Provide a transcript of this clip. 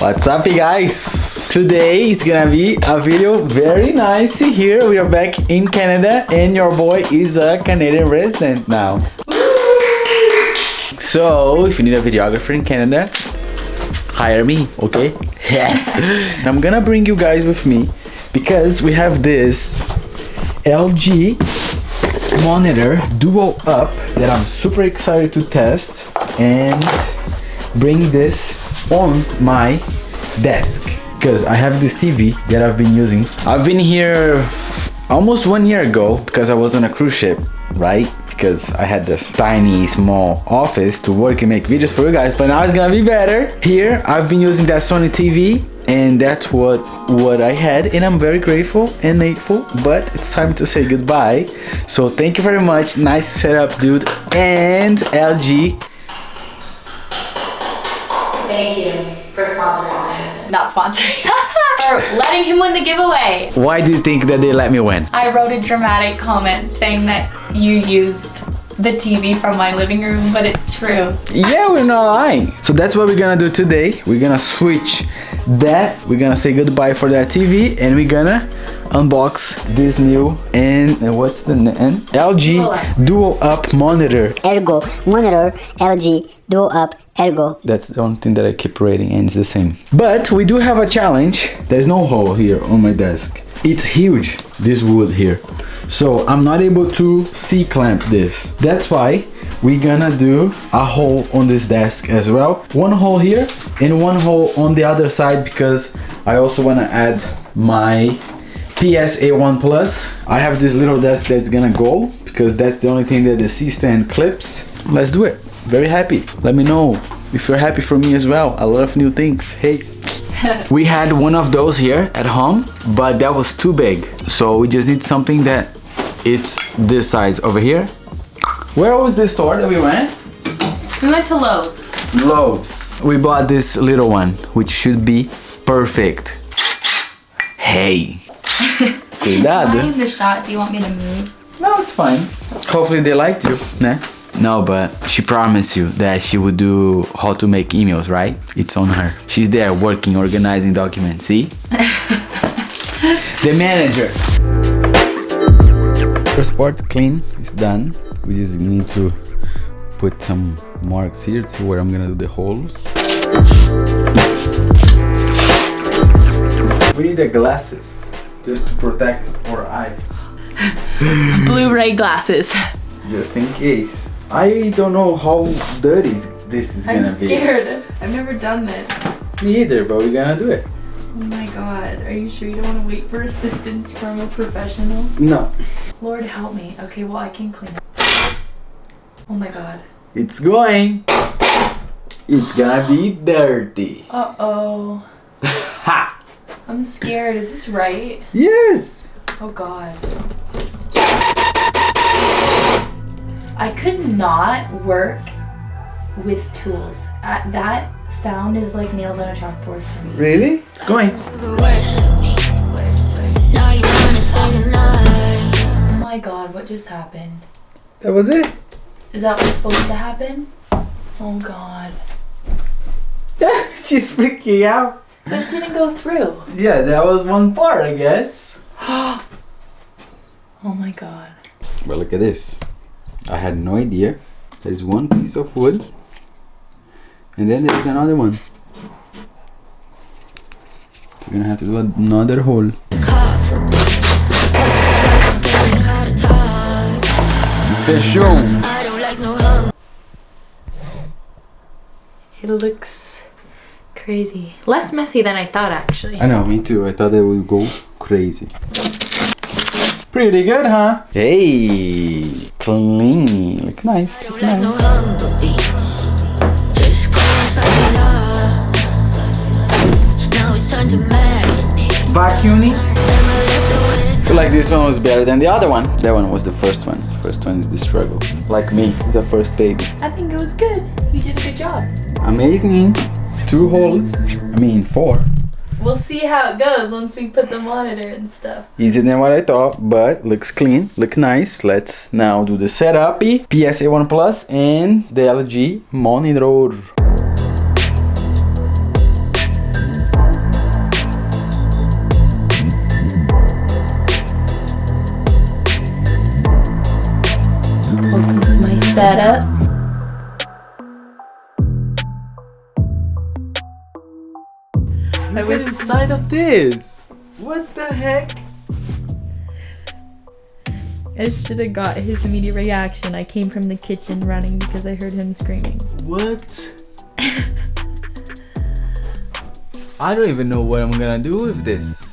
What's up, you guys? Today is gonna be a video very nice. Here we are back in Canada and your boy is a Canadian resident now. So if you need a videographer in Canada, hire me, okay? I'm gonna bring you guys with me because we have this LG monitor DualUp that I'm super excited to test and bring this on my desk because I have this TV that I've been using. I've been here almost 1 year ago because I was on a cruise ship, right? Because I had this tiny small office to work and make videos for you guys, but now it's gonna be better. Here I've been using that Sony TV and that's what I had, and I'm very grateful and thankful, but it's time to say goodbye. So thank you very much. Nice setup, dude. And LG, thank you for sponsoring this. Not sponsoring. For letting him win the giveaway. why do you think that they let me win? I wrote a dramatic comment saying that you used the TV from my living room, but it's true. Yeah, we're not lying. So that's what we're gonna do today. We're gonna switch that. We're gonna say goodbye for that TV and we're gonna unbox this new and what's the name? LG DualUp monitor. Ergo monitor, LG DualUp Ergo. That's the only thing that I keep rating and it's the same. But we do have a challenge. There's no hole here on my desk. It's huge, this wood here. So I'm not able to C-clamp this. That's why we're gonna do a hole on this desk as well. One hole here and one hole on the other side because I also wanna add my PSA1 Plus. I have this little desk that's gonna go because that's the only thing that the C-stand clips. Let's do it. Very happy. Let me know if you're happy for me as well. A lot of new things. Hey. We had one of those here at home, but that was too big. So we just need something that it's this size over here. Where was the store that we went? We went to Lowe's. Lowe's. We bought this little one, which should be perfect. Hey. Cuidado. Am I in the shot? Do you want me to move? No, it's fine. Hopefully they liked you, né? No, but she promised you that she would do how to make emails, right? It's on her. She's there working, organizing documents, see? The manager. First part clean, it's done. We just need to put some marks here to see where I'm gonna do the holes. We need the glasses just to protect our eyes. Blu-ray glasses. Just in case. I don't know how dirty this is gonna be. I'm scared. I've never done this. Me either, but we're gonna do it. Oh my god. Are you sure you don't want to wait for assistance from a professional? No. Lord help me. Okay, well I can clean it. Oh my god. It's going. It's gonna be dirty. Uh-oh. Ha! I'm scared. Is this right? Yes! Oh god. I could not work with tools. That sound is like nails on a chalkboard for me. Really? It's going. Oh my god, what just happened? That was it. Is that what's supposed to happen? Oh god. Yeah, she's freaking out. But it didn't go through. Yeah, that was one part, I guess. Oh my god. But look at this. I had no idea. There's one piece of wood. And then there's another one. We're gonna have to do another hole. Fechou. It looks crazy. Less messy than I thought, actually. I know, me too. I thought it would go crazy. Pretty good, huh? Hey, clean. Look nice. Look nice. Vacuuming. I feel like this one was better than the other one. That one was the first one. First one is the struggle. Like me, the first baby. I think it was good. You did a good job. Amazing. 2 holes. I mean 4. We'll see how it goes once we put the monitor and stuff. Easier than what I thought, but looks clean, look nice. Let's now do the setup. PSA1 Plus and the LG monitor. my setup. Look at the side of this. What the heck? I should have got his immediate reaction. I came from the kitchen running because I heard him screaming. What? I don't even know what I'm gonna do with this.